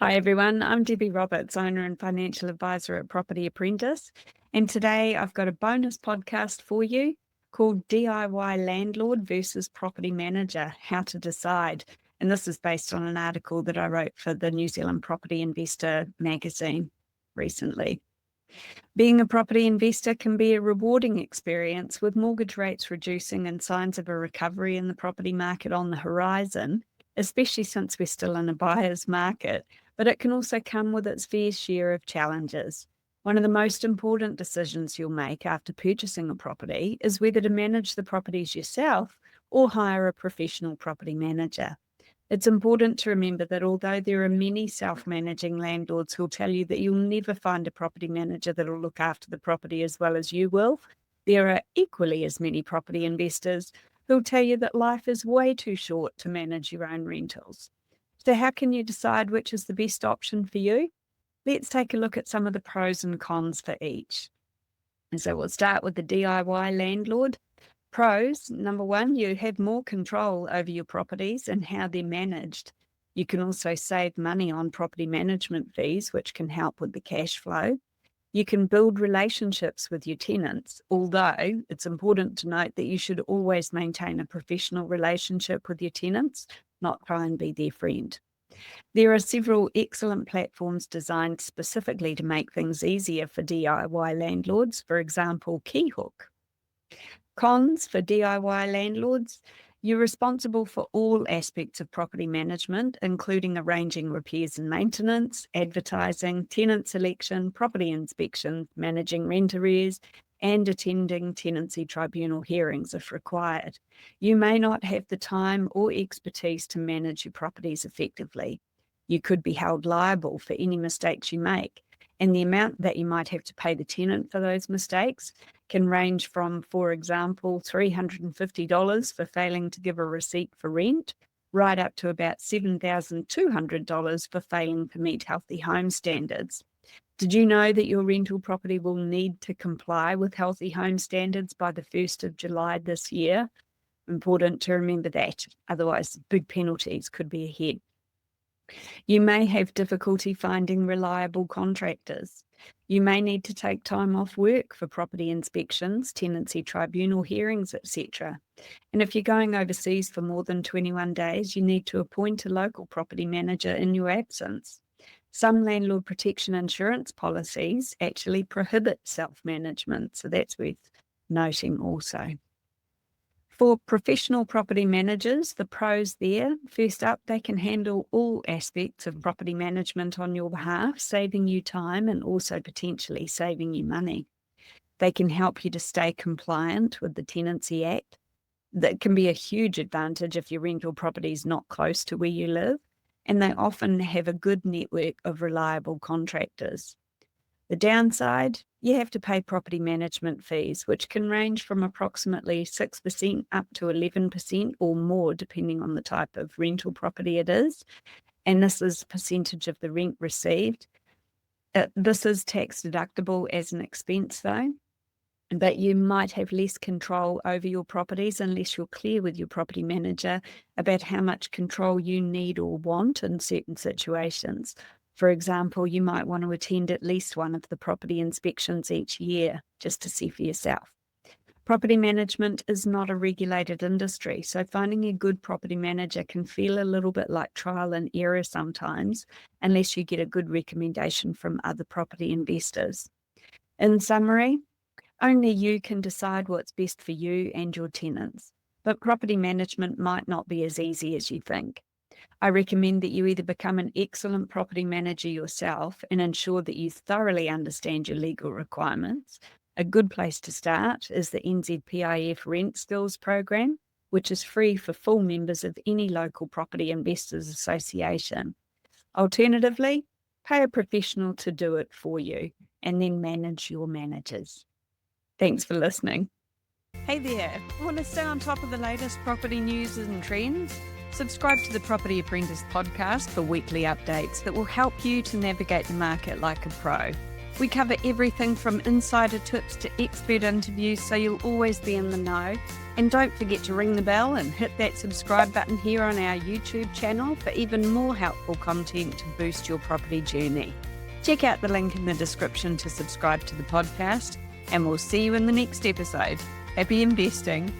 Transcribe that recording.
Hi everyone, I'm Debbie Roberts, owner and financial advisor at Property Apprentice. And today I've got a bonus podcast for you called D.I.Y Landlord versus Property Manager, How to Decide. And this is based on an article that I wrote for the New Zealand Property Investor magazine recently. Being a property investor can be a rewarding experience with mortgage rates reducing and signs of a recovery in the property market on the horizon, especially since we're still in a buyer's market, but it can also come with its fair share of challenges. One of the most important decisions you'll make after purchasing a property is whether to manage the properties yourself or hire a professional property manager. It's important to remember that although there are many self-managing landlords who'll tell you that you'll never find a property manager that'll look after the property as well as you will, there are equally as many property investors who'll tell you that life is way too short to manage your own rentals. So how can you decide which is the best option for you? Let's take a look at some of the pros and cons for each. And so we'll start with the DIY landlord. Pros, number one, you have more control over your properties and how they're managed. You can also save money on property management fees, which can help with the cash flow. You can build relationships with your tenants, although it's important to note that you should always maintain a professional relationship with your tenants, not try and be their friend. There are several excellent platforms designed specifically to make things easier for DIY landlords, for example, Keyhook. Cons for DIY landlords: you're responsible for all aspects of property management, including arranging repairs and maintenance, advertising, tenant selection, property inspection, managing rent arrears, and attending tenancy tribunal hearings if required. You may not have the time or expertise to manage your properties effectively. You could be held liable for any mistakes you make, and the amount that you might have to pay the tenant for those mistakes can range from, for example, $350 for failing to give a receipt for rent, right up to about $7,200 for failing to meet healthy home standards. Did you know that your rental property will need to comply with healthy home standards by the 1st of July this year? Important to remember that, otherwise big penalties could be ahead. You may have difficulty finding reliable contractors. You may need to take time off work for property inspections, tenancy tribunal hearings, etc. And if you're going overseas for more than 21 days, you need to appoint a local property manager in your absence. Some landlord protection insurance policies actually prohibit self-management, so that's worth noting also. For professional property managers, the pros there: first up, they can handle all aspects of property management on your behalf, saving you time and also potentially saving you money. They can help you to stay compliant with the Tenancy Act. That can be a huge advantage if your rental property is not close to where you live, and they often have a good network of reliable contractors. The downside: you have to pay property management fees, which can range from approximately 6% up to 11% or more, depending on the type of rental property it is. And this is a percentage of the rent received. This is tax deductible as an expense, though, but you might have less control over your properties unless you're clear with your property manager about how much control you need or want in certain situations. For example, you might want to attend at least one of the property inspections each year just to see for yourself. Property management is not a regulated industry, so finding a good property manager can feel a little bit like trial and error sometimes, unless you get a good recommendation from other property investors. In summary, only you can decide what's best for you and your tenants, but property management might not be as easy as you think. I recommend that you either become an excellent property manager yourself and ensure that you thoroughly understand your legal requirements. A good place to start is the NZPIF Rent Skills Program, which is free for full members of any local property investors association. Alternatively, pay a professional to do it for you and then manage your managers. Thanks for listening. Hey there, want to stay on top of the latest property news and trends? Subscribe to the Property Apprentice podcast for weekly updates that will help you to navigate the market like a pro. We cover everything from insider tips to expert interviews, so you'll always be in the know. And don't forget to ring the bell and hit that subscribe button here on our YouTube channel for even more helpful content to boost your property journey. Check out the link in the description to subscribe to the podcast, and we'll see you in the next episode. Happy investing!